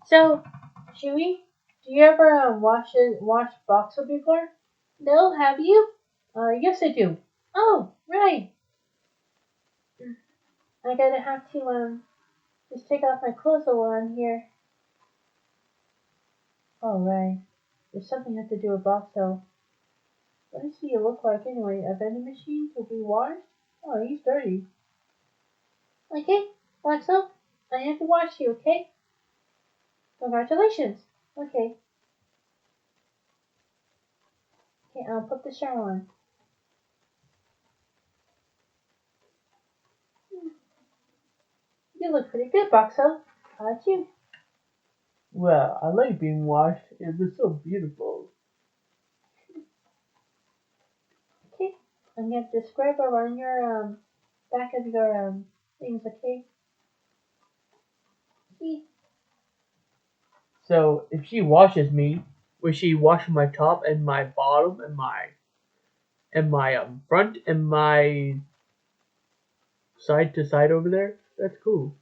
So, Shui, do you ever wash Boxxo before? No, have you? Yes I do. Oh, right. I gotta have to just take off my clothes while I'm here. Oh right. There's something I have to do with Boxxo. What does he look like anyway? A vending machine to be washed? Oh, he's dirty. Okay, Boxxo, I have to wash you. Okay. Congratulations. Okay. Okay, I'll put the shirt on. You look pretty good, Boxxo. How about you? Well, I like being washed. It was so beautiful. Okay. I'm gonna describe around your back of your things, okay? See? So if she washes me, will she wash my top and my bottom and my front and my side to side over there? That's cool.